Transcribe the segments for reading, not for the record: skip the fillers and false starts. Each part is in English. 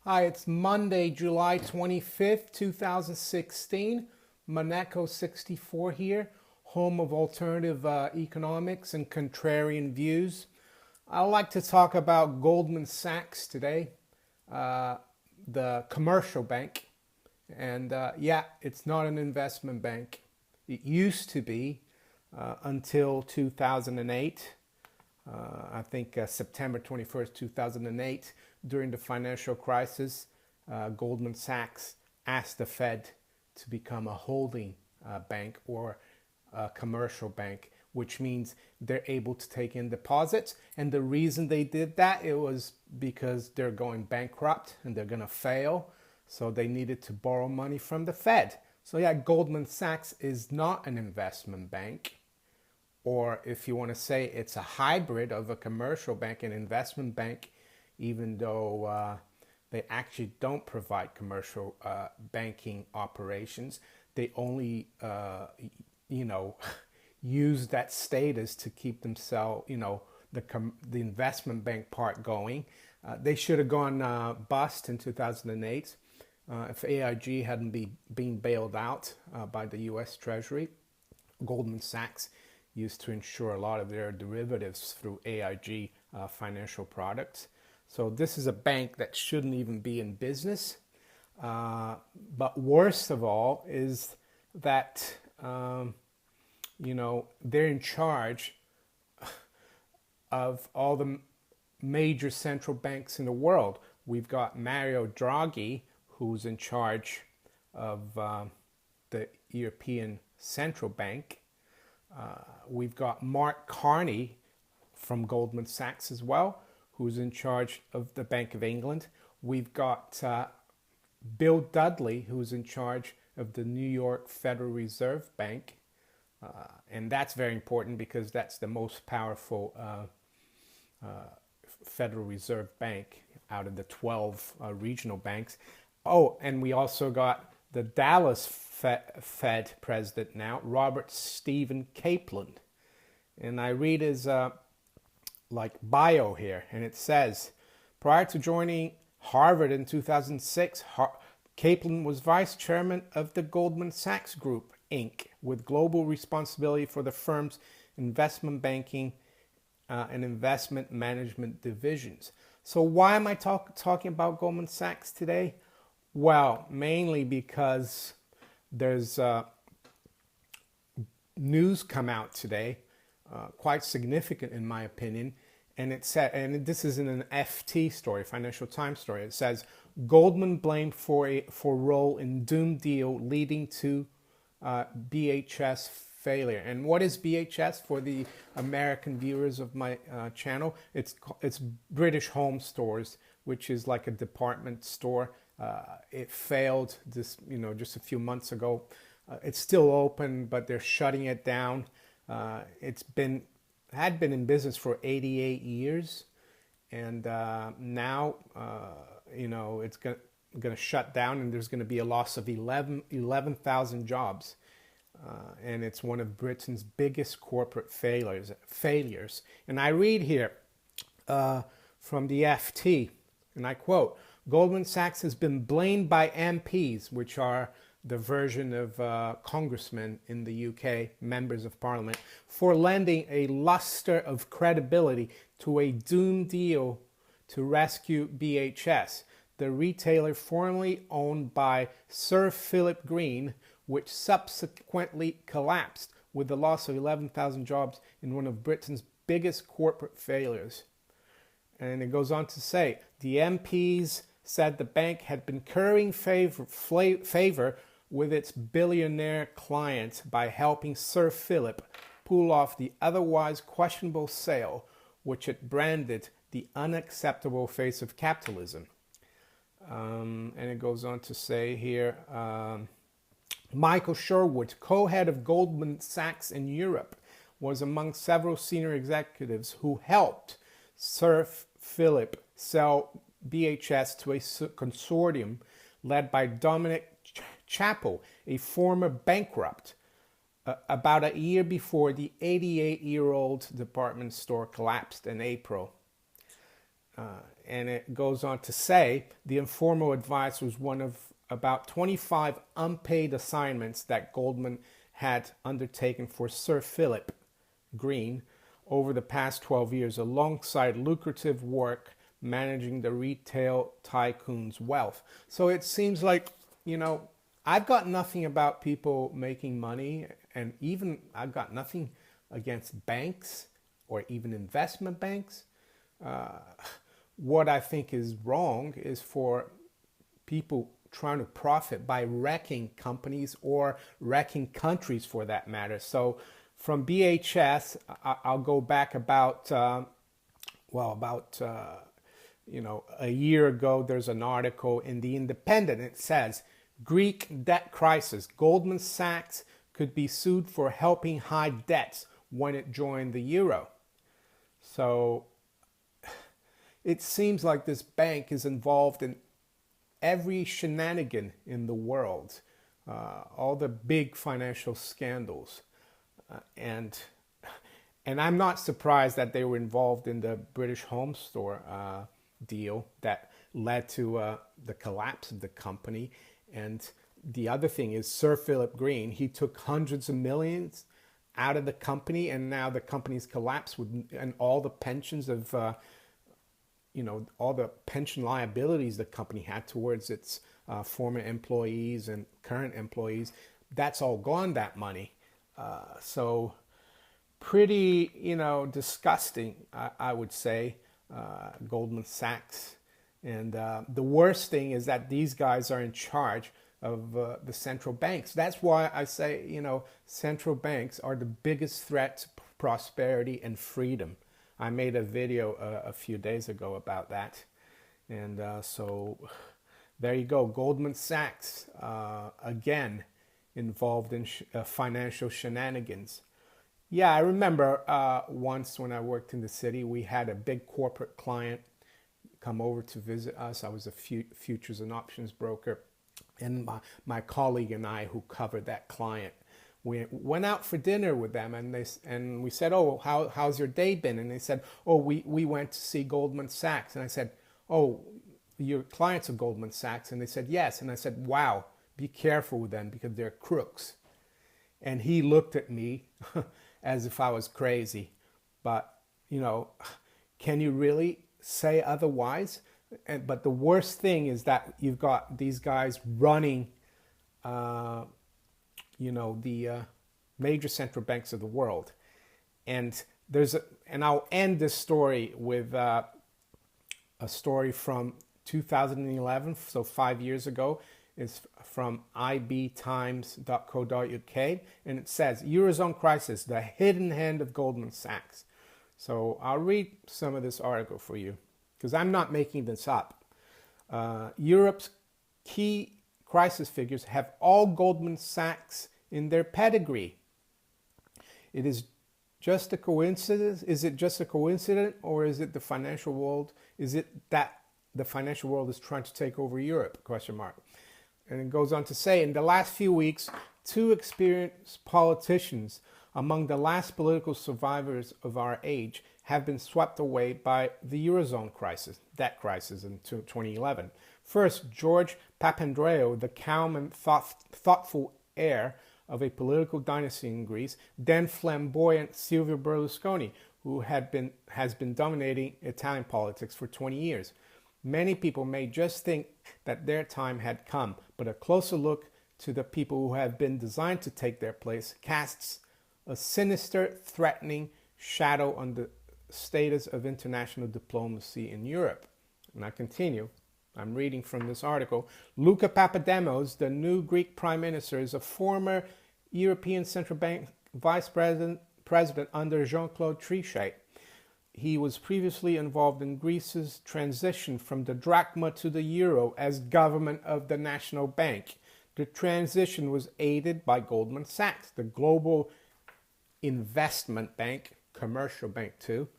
Hi, it's Monday, July 25th, 2016. Monaco 64 here, home of alternative economics and contrarian views. I'd like to talk about Goldman Sachs today, uh, the commercial bank. And yeah, it's not an investment bank. It used to be until 2008. I think September 21st, 2008, during the financial crisis, Goldman Sachs asked the Fed to become a holding bank or a commercial bank, which means they're able to take in deposits. And the reason they did that, it was because they're going bankrupt and they're going to fail. So they needed to borrow money from the Fed. So yeah, Goldman Sachs is not an investment bank, or if you want to say it's a hybrid of a commercial bank and investment bank, even though they actually don't provide commercial banking operations. They only, you know, use that status to keep themselves, the investment bank part going. They should have gone bust in 2008 if AIG hadn't been bailed out by the U.S. Treasury. Goldman Sachs used to insure a lot of their derivatives through AIG financial products. So this is a bank that shouldn't even be in business. But worst of all is that, they're in charge of all the major central banks in the world. We've got Mario Draghi, who's in charge of the European Central Bank. We've got Mark Carney from Goldman Sachs as well, who's in charge of the Bank of England. We've got Bill Dudley, who's in charge of the New York Federal Reserve Bank. And that's very important because that's the most powerful Federal Reserve Bank out of the 12 regional banks. Oh, and we also got the Dallas Fed president now, Robert Stephen Kaplan. And I read his bio here, and it says, prior to joining Harvard in 2006, Kaplan was vice chairman of the Goldman Sachs Group, Inc., with global responsibility for the firm's investment banking and investment management divisions. So why am I talking about Goldman Sachs today? Well, mainly because there's news come out today, quite significant in my opinion, and it said, and this is in an FT story, Financial Times story. It says Goldman blamed for role in doomed deal leading to BHS failure. And what is BHS for the American viewers of my channel? It's British Home Stores, which is like a department store. It failed just a few months ago. It's still open, but they're shutting it down. Had been in business for 88 years, and now it's going to shut down, and there's going to be a loss of 11,000 jobs. And it's one of Britain's biggest corporate failures. And I read here from the FT, and I quote, Goldman Sachs has been blamed by MPs, which are the version of congressmen in the UK, members of parliament, for lending a luster of credibility to a doomed deal to rescue BHS, the retailer formerly owned by Sir Philip Green, which subsequently collapsed with the loss of 11,000 jobs in one of Britain's biggest corporate failures. And it goes on to say, the MPs said the bank had been currying favor with its billionaire client by helping Sir Philip pull off the otherwise questionable sale, which it branded the unacceptable face of capitalism. And it goes on to say here, Michael Sherwood, co-head of Goldman Sachs in Europe, was among several senior executives who helped Sir Philip sell BHS to a consortium led by Dominic Chappell, a former bankrupt, about a year before the 88-year-old department store collapsed in April. And it goes on to say the informal advice was one of about 25 unpaid assignments that Goldman had undertaken for Sir Philip Green over the past 12 years, alongside lucrative work managing the retail tycoon's wealth. So it seems like, I've got nothing about people making money, and even I've got nothing against banks or even investment banks. What I think is wrong is for people trying to profit by wrecking companies or wrecking countries for that matter. So from BHS, I'll go back about a year ago. There's an article in The Independent. It says, Greek debt crisis. Goldman Sachs could be sued for helping hide debts when it joined the euro. So it seems like this bank is involved in every shenanigan in the world, all the big financial scandals. And I'm not surprised that they were involved in the British Home Store deal that led to the collapse of the company. And the other thing is Sir Philip Green, he took hundreds of millions out of the company, and now the company's collapsed and all the pensions of, all the pension liabilities the company had towards its former employees and current employees, that's all gone, that money. So pretty, disgusting, I would say, Goldman Sachs. And the worst thing is that these guys are in charge of the central banks. That's why I say, central banks are the biggest threat to prosperity and freedom. I made a video a few days ago about that. And so there you go. Goldman Sachs, again, involved in financial shenanigans. Yeah, I remember once when I worked in the city, we had a big corporate client come over to visit us. I was a futures and options broker. And my colleague and I, who covered that client, we went out for dinner with them, and we said, "Oh, how's your day been?" And they said, "Oh, we went to see Goldman Sachs." And I said, "Oh, your clients are Goldman Sachs?" And they said, "Yes." And I said, "Wow, be careful with them because they're crooks." And he looked at me as if I was crazy. But, can you really say otherwise? But the worst thing is that you've got these guys running, the major central banks of the world. And I'll end this story with a story from 2011, so 5 years ago. It's from ibtimes.co.uk, and it says, Eurozone crisis, the hidden hand of Goldman Sachs. So I'll read some of this article for you, because I'm not making this up. Europe's key crisis figures have all Goldman Sachs in their pedigree. It is just a coincidence? Is it just a coincidence, or is it the financial world? Is it that the financial world is trying to take over Europe? ? And it goes on to say, in the last few weeks, two experienced politicians among the last political survivors of our age have been swept away by the Eurozone crisis, debt crisis in 2011. First, George Papandreou, the calm and thoughtful heir of a political dynasty in Greece, then flamboyant Silvio Berlusconi, who has been dominating Italian politics for 20 years. Many people may just think that their time had come, but a closer look to the people who have been designed to take their place casts a sinister, threatening shadow on the status of international diplomacy in Europe. And I continue. I'm reading from this article. Luka Papademos, the new Greek prime minister, is a former European Central Bank vice president under Jean-Claude Trichet. He was previously involved in Greece's transition from the drachma to the euro as government of the national bank. The transition was aided by Goldman Sachs, the global investment bank, commercial bank too,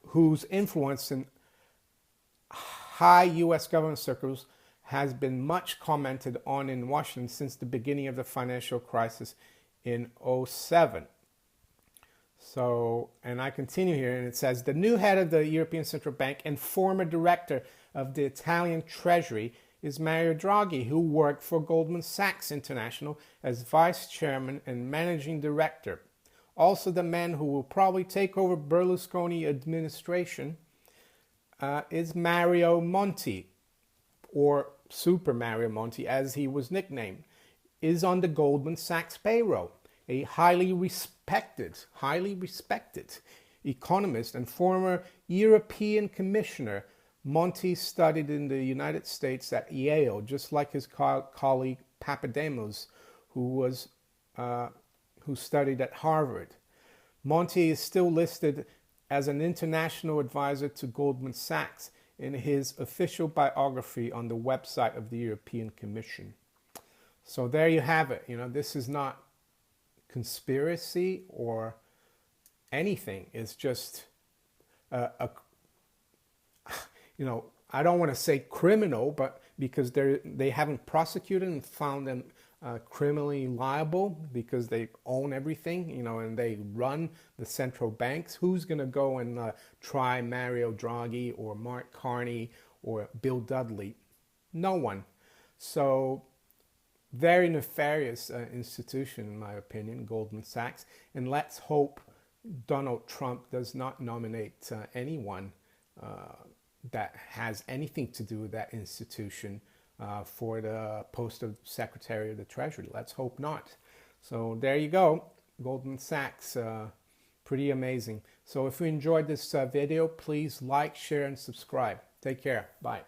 whose influence in high U.S. government circles has been much commented on in Washington since the beginning of the financial crisis in 2007. So, and I continue here, and it says, the new head of the European Central Bank and former director of the Italian Treasury is Mario Draghi, who worked for Goldman Sachs International as vice chairman and managing director. Also, the man who will probably take over Berlusconi administration is Mario Monti, or Super Mario Monti, as he was nicknamed, is on the Goldman Sachs payroll. A highly respected economist and former European commissioner, Monti studied in the United States at Yale, just like his colleague Papademos, who studied at Harvard. Monti is still listed as an international advisor to Goldman Sachs in his official biography on the website of the European Commission. So there you have it. This is not conspiracy or anything. It's just I don't want to say criminal, but because they haven't prosecuted and found them criminally liable because they own everything, and they run the central banks. Who's going to go and try Mario Draghi or Mark Carney or Bill Dudley? No one. So very nefarious institution, in my opinion, Goldman Sachs. And let's hope Donald Trump does not nominate anyone that has anything to do with that institution for the post of Secretary of the Treasury. Let's hope not. So there you go. Goldman Sachs, pretty amazing. So if you enjoyed this video, please like, share, and subscribe. Take care. Bye.